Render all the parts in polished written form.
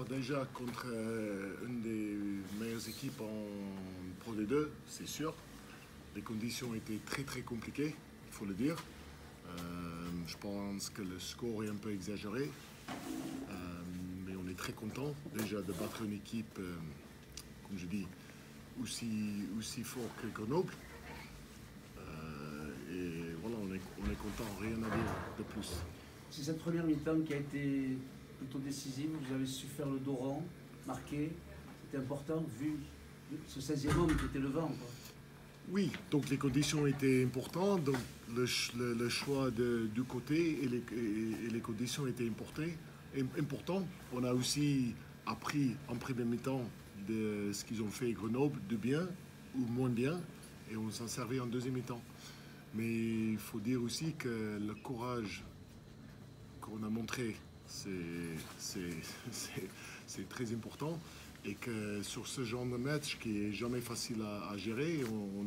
déjà contre une des meilleures équipes en Pro D2, c'est sûr. Les conditions étaient très compliquées, il faut le dire. Je pense que le score est un peu exagéré. Mais on est très content déjà de battre une équipe, comme je dis, aussi fort que Grenoble. Et voilà, on est content, rien à dire de plus. C'est cette première mi-temps qui a été plutôt décisive. Vous avez su faire le dos rond, marquer. C'était important vu ce 16e homme qui était le vent. Oui, donc les conditions étaient importantes. Donc le choix du côté et les conditions étaient importants. On a aussi appris en première mi-temps de ce qu'ils ont fait à Grenoble, de bien ou moins bien, et on s'en servait en deuxième mi-temps. Mais il faut dire aussi que le courage qu'on a montré, c'est très important. Et que sur ce genre de match qui est jamais facile à gérer, on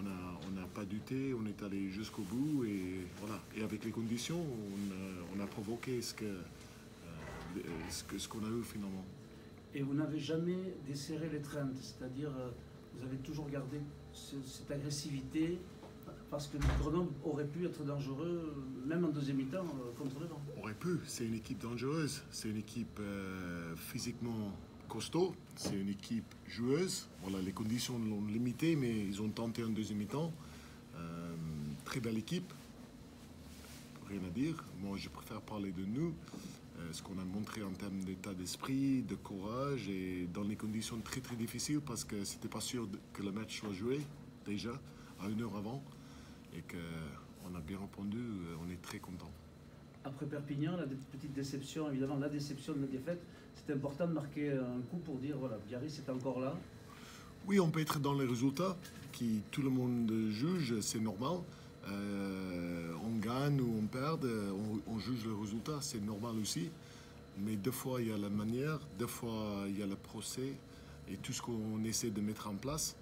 n'a pas douté, on est allé jusqu'au bout et voilà. Et avec les conditions, on a provoqué ce qu'on a eu finalement. Et vous n'avez jamais desserré l'étreinte, c'est-à-dire vous avez toujours gardé cette agressivité parce que Grenoble aurait pu être dangereux, même en deuxième mi-temps, contre le vent. Aurait pu, c'est une équipe dangereuse, c'est une équipe physiquement costaud, c'est une équipe joueuse. Voilà, les conditions l'ont limité, mais ils ont tenté en deuxième mi-temps. Très belle équipe, rien à dire. Moi, je préfère parler de nous, ce qu'on a montré en termes d'état d'esprit, de courage et dans les conditions très difficiles parce que c'était pas sûr que le match soit joué déjà à une heure avant et qu'on a bien répondu. On est très content. Après Perpignan, la petite déception, évidemment, la déception de la défaite, c'est important de marquer un coup pour dire, voilà, Biarritz est encore là. Oui, on peut être dans les résultats qui tout le monde juge, c'est normal. On gagne ou on perd, on juge le résultat, c'est normal aussi. Mais des fois, il y a la manière, des fois, il y a le procès et tout ce qu'on essaie de mettre en place.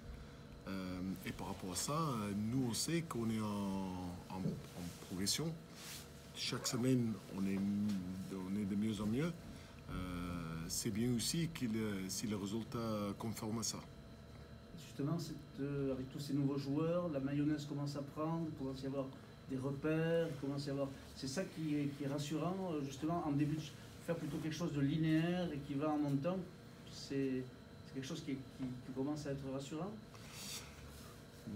Et par rapport à ça, nous, on sait qu'on est en progression. Chaque semaine, on est de mieux en mieux. C'est bien aussi si le résultat conforme à ça. Justement, avec tous ces nouveaux joueurs, la mayonnaise commence à prendre, il commence à y avoir des repères, c'est ça qui est rassurant, justement, en début de faire plutôt quelque chose de linéaire et qui va en montant. C'est quelque chose qui commence à être rassurant.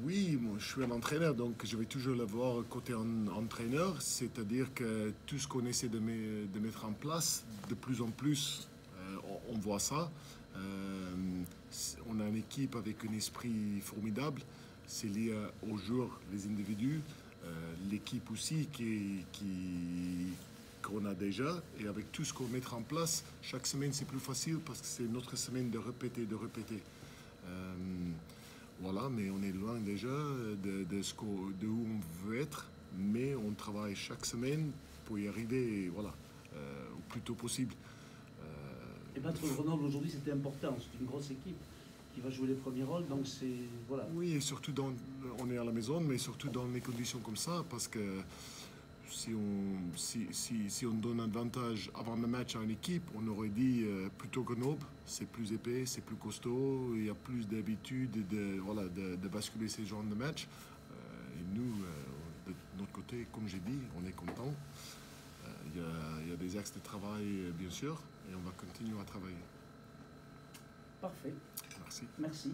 Oui, moi, je suis un entraîneur, donc je vais toujours le voir côté entraîneur, c'est-à-dire que tout ce qu'on essaie de mettre en place, de plus en plus, on voit ça. On a une équipe avec un esprit formidable, c'est lié aux joueurs, les individus, l'équipe aussi qu'on a déjà, et avec tout ce qu'on met en place, chaque semaine c'est plus facile parce que c'est notre semaine de répéter. Voilà, mais on est loin déjà de où on veut être, mais on travaille chaque semaine pour y arriver, voilà, au plus tôt possible. Et battre Grenoble aujourd'hui, c'était important. C'est une grosse équipe qui va jouer les premiers rôles, donc c'est voilà. Oui, et surtout on est à la maison, mais surtout dans des conditions comme ça, parce que si on donne un avantage avant le match à une équipe, on aurait dit plutôt Grenoble, c'est plus épais, c'est plus costaud, il y a plus d'habitude de basculer ces genres de matchs. Et nous, de notre côté, comme j'ai dit, on est content. Il y a des axes de travail, bien sûr, et on va continuer à travailler. Parfait. Merci. Merci.